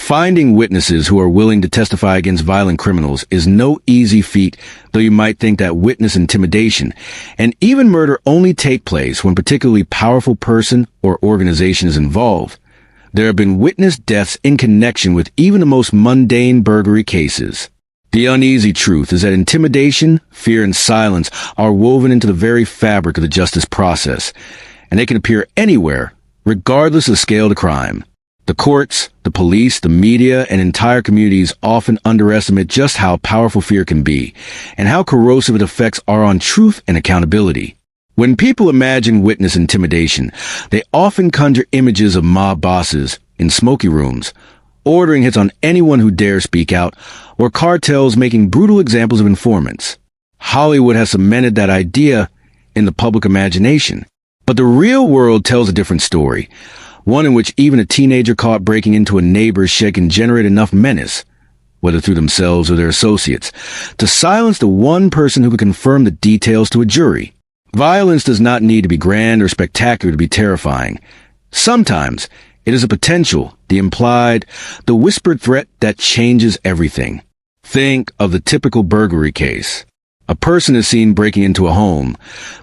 Finding witnesses who are willing to testify against violent criminals is no easy feat, though you might think that witness intimidation and even murder only take place when a particularly powerful person or organization is involved. There have been witness deaths in connection with even the most mundane burglary cases. The uneasy truth is that intimidation, fear, and silence are woven into the very fabric of the justice process, and they can appear anywhere, regardless of the scale of the crime. The courts, the police, the media, and entire communities often underestimate just how powerful fear can be, and how corrosive its effects are on truth and accountability. When people imagine witness intimidation, they often conjure images of mob bosses in smoky rooms, ordering hits on anyone who dares speak out, or cartels making brutal examples of informants. Hollywood has cemented that idea in the public imagination. But the real world tells a different story, one in which even a teenager caught breaking into a neighbor's shed can generate enough menace, whether through themselves or their associates, to silence the one person who can confirm the details to a jury. Violence does not need to be grand or spectacular to be terrifying. Sometimes it is a potential, the implied, the whispered threat that changes everything. Think of the typical burglary case. A person is seen breaking into a home,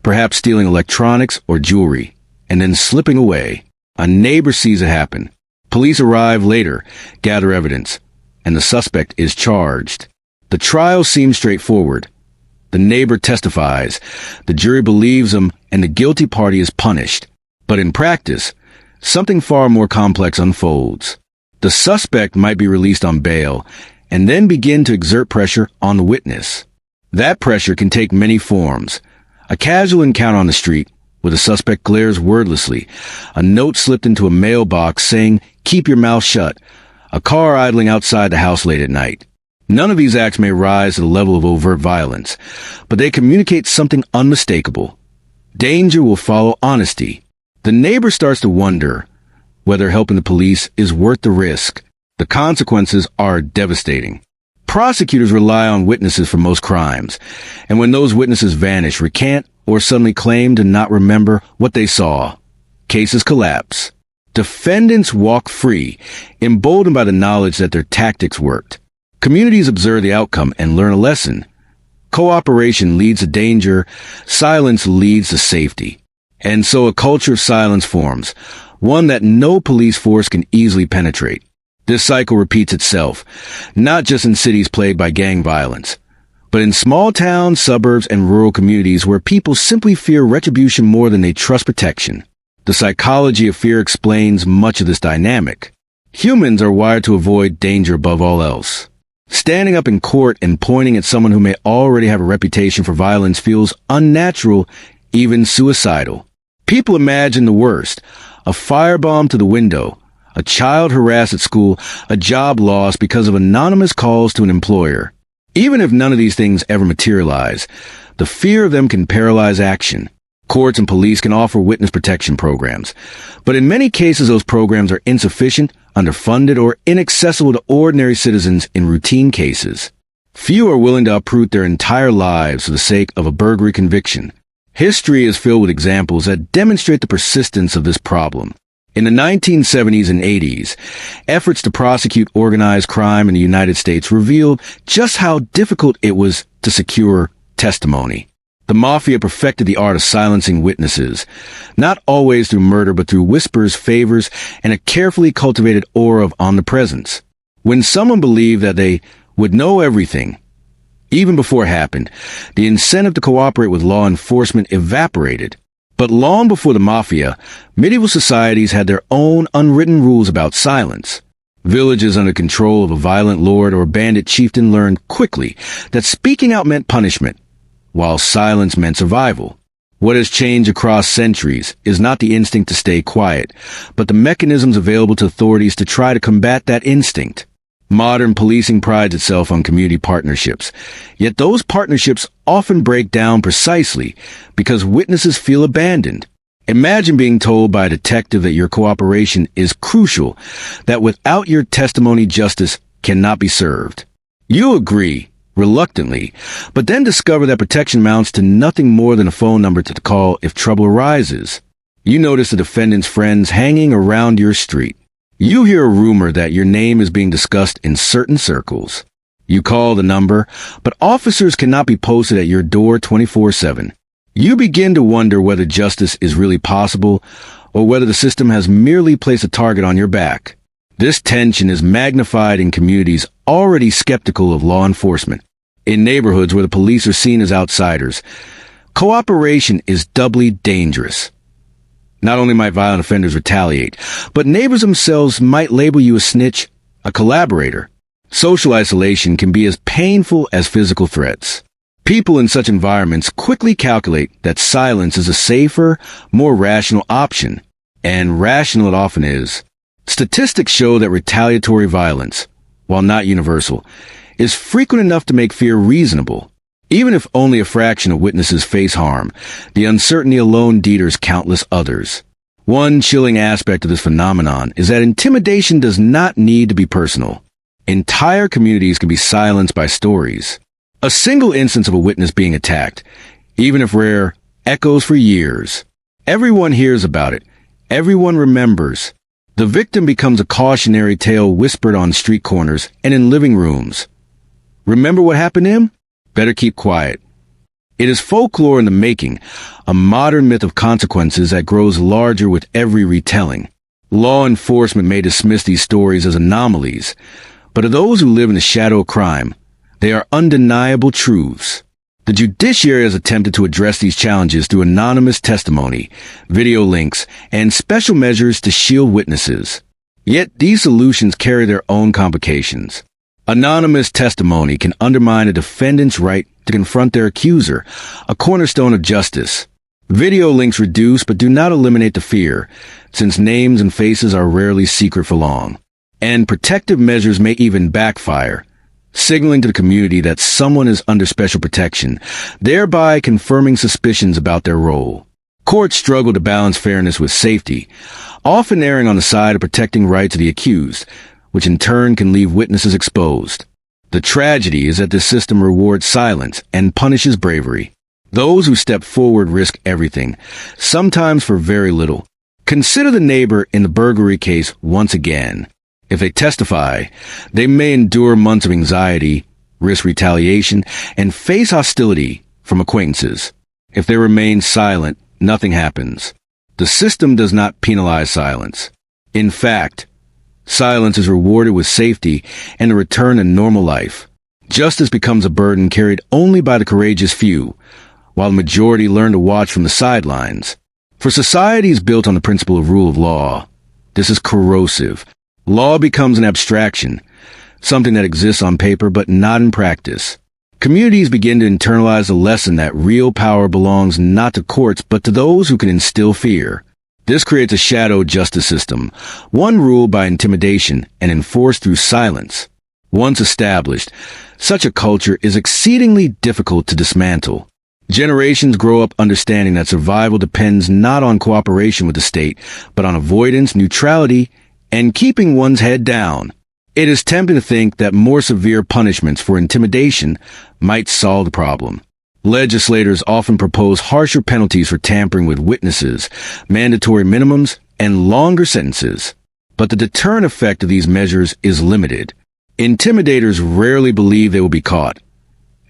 perhaps stealing electronics or jewelry, and then slipping away. A neighbor sees it happen. Police arrive later, gather evidence, and the suspect is charged. The trial seems straightforward. The neighbor testifies, the jury believes him, and the guilty party is punished. But in practice, something far more complex unfolds. The suspect might be released on bail, and then begin to exert pressure on the witness. That pressure can take many forms. A casual encounter on the street, where the suspect glares wordlessly, a note slipped into a mailbox saying, "Keep your mouth shut," a car idling outside the house late at night. None of these acts may rise to the level of overt violence, but they communicate something unmistakable. Danger will follow honesty. The neighbor starts to wonder whether helping the police is worth the risk. The consequences are devastating. Prosecutors rely on witnesses for most crimes, and when those witnesses vanish, recant, or suddenly claim to not remember what they saw, cases collapse. Defendants walk free, emboldened by the knowledge that their tactics worked. Communities observe the outcome and learn a lesson. Cooperation leads to danger, silence leads to safety. And so a culture of silence forms, one that no police force can easily penetrate. This cycle repeats itself, not just in cities plagued by gang violence, but in small towns, suburbs, and rural communities where people simply fear retribution more than they trust protection. The psychology of fear explains much of this dynamic. Humans are wired to avoid danger above all else. Standing up in court and pointing at someone who may already have a reputation for violence feels unnatural, even suicidal. People imagine the worst: a firebomb to the window, a child harassed at school, a job lost because of anonymous calls to an employer. Even if none of these things ever materialize, the fear of them can paralyze action. Courts and police can offer witness protection programs, but in many cases those programs are insufficient, underfunded, or inaccessible to ordinary citizens in routine cases. Few are willing to uproot their entire lives for the sake of a burglary conviction. History is filled with examples that demonstrate the persistence of this problem. In the 1970s and 80s, efforts to prosecute organized crime in the United States revealed just how difficult it was to secure testimony. The mafia perfected the art of silencing witnesses, not always through murder but through whispers, favors, and a carefully cultivated aura of omnipresence. When someone believed that they would know everything, even before it happened, the incentive to cooperate with law enforcement evaporated. But long before the mafia, medieval societies had their own unwritten rules about silence. Villages under control of a violent lord or bandit chieftain learned quickly that speaking out meant punishment, while silence meant survival. What has changed across centuries is not the instinct to stay quiet, but the mechanisms available to authorities to try to combat that instinct. Modern policing prides itself on community partnerships, yet those partnerships often break down precisely because witnesses feel abandoned. Imagine being told by a detective that your cooperation is crucial, that without your testimony justice cannot be served. You agree, reluctantly, but then discover that protection amounts to nothing more than a phone number to call if trouble arises. You notice the defendant's friends hanging around your street. You hear a rumor that your name is being discussed in certain circles. You call the number, but officers cannot be posted at your door 24/7. You begin to wonder whether justice is really possible or whether the system has merely placed a target on your back. This tension is magnified in communities already skeptical of law enforcement. In neighborhoods where the police are seen as outsiders, cooperation is doubly dangerous. Not only might violent offenders retaliate, but neighbors themselves might label you a snitch, a collaborator. Social isolation can be as painful as physical threats. People in such environments quickly calculate that silence is a safer, more rational option, and rational it often is. Statistics show that retaliatory violence, while not universal, is frequent enough to make fear reasonable. Even if only a fraction of witnesses face harm, the uncertainty alone deters countless others. One chilling aspect of this phenomenon is that intimidation does not need to be personal. Entire communities can be silenced by stories. A single instance of a witness being attacked, even if rare, echoes for years. Everyone hears about it. Everyone remembers. The victim becomes a cautionary tale whispered on street corners and in living rooms. Remember what happened to him? Better keep quiet. It is folklore in the making, a modern myth of consequences that grows larger with every retelling. Law enforcement may dismiss these stories as anomalies, but to those who live in the shadow of crime, they are undeniable truths. The judiciary has attempted to address these challenges through anonymous testimony, video links, and special measures to shield witnesses. Yet these solutions carry their own complications. Anonymous testimony can undermine a defendant's right to confront their accuser, a cornerstone of justice. Video links reduce but do not eliminate the fear, since names and faces are rarely secret for long. And protective measures may even backfire, signaling to the community that someone is under special protection, thereby confirming suspicions about their role. Courts struggle to balance fairness with safety, often erring on the side of protecting rights of the accused, which in turn can leave witnesses exposed. The tragedy is that this system rewards silence and punishes bravery. Those who step forward risk everything, sometimes for very little. Consider the neighbor in the burglary case once again. If they testify, they may endure months of anxiety, risk retaliation, and face hostility from acquaintances. If they remain silent, nothing happens. The system does not penalize silence. In fact, silence is rewarded with safety and a return to normal life. Justice becomes a burden carried only by the courageous few, while the majority learn to watch from the sidelines. For societies built on the principle of rule of law, this is corrosive. Law becomes an abstraction, something that exists on paper but not in practice. Communities begin to internalize the lesson that real power belongs not to courts but to those who can instill fear. This creates a shadow justice system, one ruled by intimidation and enforced through silence. Once established, such a culture is exceedingly difficult to dismantle. Generations grow up understanding that survival depends not on cooperation with the state, but on avoidance, neutrality, and keeping one's head down. It is tempting to think that more severe punishments for intimidation might solve the problem. Legislators often propose harsher penalties for tampering with witnesses, mandatory minimums, and longer sentences. But the deterrent effect of these measures is limited. Intimidators rarely believe they will be caught.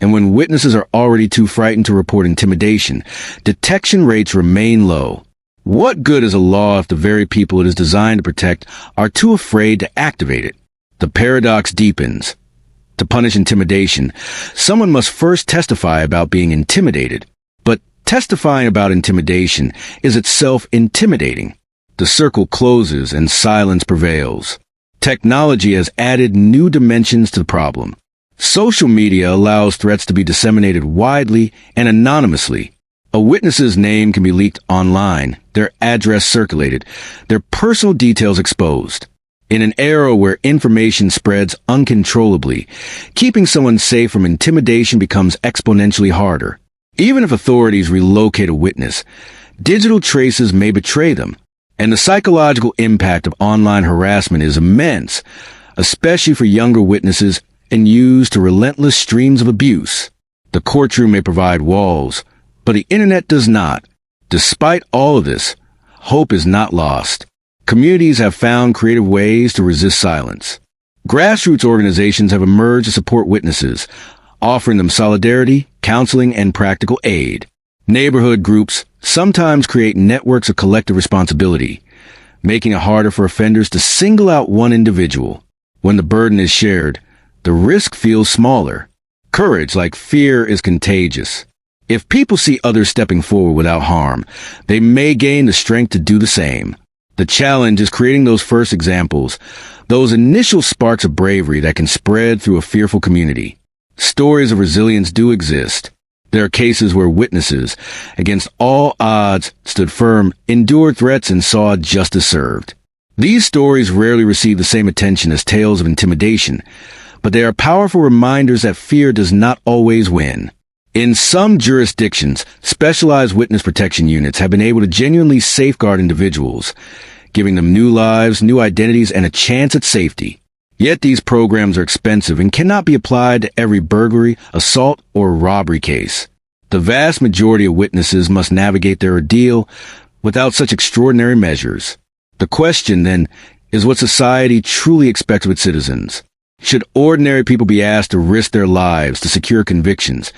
And when witnesses are already too frightened to report intimidation, detection rates remain low. What good is a law if the very people it is designed to protect are too afraid to activate it? The paradox deepens. To punish intimidation, someone must first testify about being intimidated. But testifying about intimidation is itself intimidating. The circle closes and silence prevails. Technology has added new dimensions to the problem. Social media allows threats to be disseminated widely and anonymously. A witness's name can be leaked online, their address circulated, their personal details exposed. In an era where information spreads uncontrollably, keeping someone safe from intimidation becomes exponentially harder. Even if authorities relocate a witness, digital traces may betray them, and the psychological impact of online harassment is immense, especially for younger witnesses and used to relentless streams of abuse. The courtroom may provide walls, but the internet does not. Despite all of this, hope is not lost. communities have found creative ways to resist silence. Grassroots organizations have emerged to support witnesses, offering them solidarity, counseling, and practical aid. Neighborhood groups sometimes create networks of collective responsibility, making it harder for offenders to single out one individual. When the burden is shared, the risk feels smaller. Courage, like fear, is contagious. If people see others stepping forward without harm, they may gain the strength to do the same. The challenge is creating those first examples, those initial sparks of bravery that can spread through a fearful community. Stories of resilience do exist. There are cases where witnesses, against all odds, stood firm, endured threats, and saw justice served. These stories rarely receive the same attention as tales of intimidation, but they are powerful reminders that fear does not always win. In some jurisdictions, specialized witness protection units have been able to genuinely safeguard individuals, giving them new lives, new identities, and a chance at safety. Yet these programs are expensive and cannot be applied to every burglary, assault, or robbery case. The vast majority of witnesses must navigate their ordeal without such extraordinary measures. The question, then, is what society truly expects of its citizens. Should ordinary people be asked to risk their lives to secure convictions,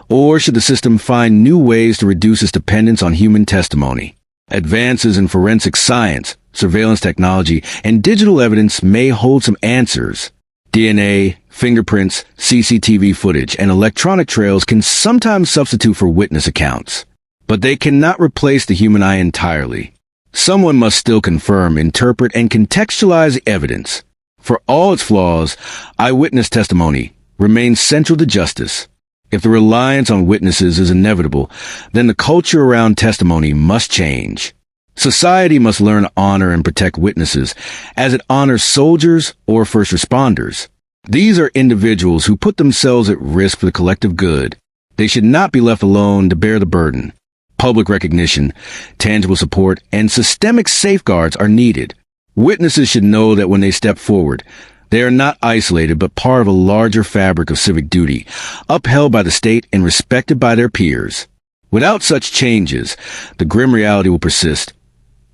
or should the system find new ways to reduce its dependence on human testimony? Advances in forensic science, surveillance technology, and digital evidence may hold some answers. DNA, fingerprints, CCTV footage, and electronic trails can sometimes substitute for witness accounts, but they cannot replace the human eye entirely. Someone must still confirm, interpret, and contextualize the evidence. For all its flaws, eyewitness testimony remains central to justice. If the reliance on witnesses is inevitable, then the culture around testimony must change. Society must learn to honor and protect witnesses as it honors soldiers or first responders. These are individuals who put themselves at risk for the collective good. They should not be left alone to bear the burden. Public recognition, tangible support, and systemic safeguards are needed. Witnesses should know that when they step forward, they are not isolated but part of a larger fabric of civic duty, upheld by the state and respected by their peers. Without such changes, the grim reality will persist.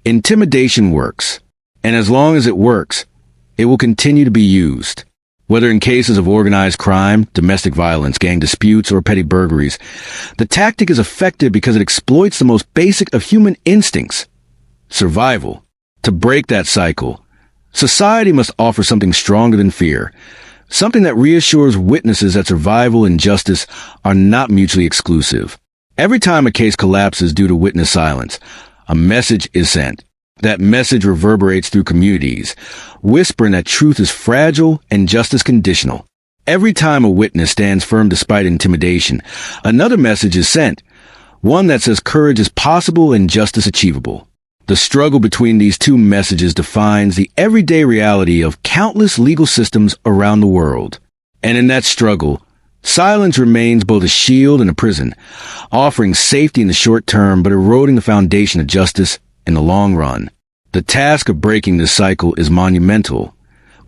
Intimidation works, and as long as it works, it will continue to be used. Whether in cases of organized crime, domestic violence, gang disputes, or petty burglaries, the tactic is effective because it exploits the most basic of human instincts: survival. To break that cycle, society must offer something stronger than fear, something that reassures witnesses that survival and justice are not mutually exclusive. Every time a case collapses due to witness silence, a message is sent. That message reverberates through communities, whispering that truth is fragile and justice conditional. Every time a witness stands firm despite intimidation, another message is sent, one that says courage is possible and justice achievable. The struggle between these two messages defines the everyday reality of countless legal systems around the world. And in that struggle, silence remains both a shield and a prison, offering safety in the short term but eroding the foundation of justice in the long run. The task of breaking this cycle is monumental,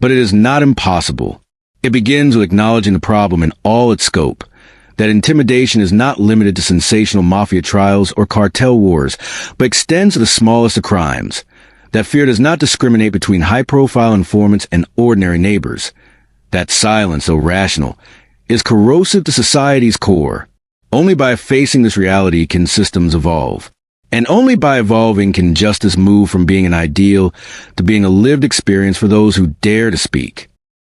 but it is not impossible. It begins with acknowledging the problem in all its scope, that intimidation is not limited to sensational mafia trials or cartel wars, but extends to the smallest of crimes. That fear does not discriminate between high-profile informants and ordinary neighbors. That silence, though rational, is corrosive to society's core. Only by facing this reality can systems evolve. And only by evolving can justice move from being an ideal to being a lived experience for those who dare to speak.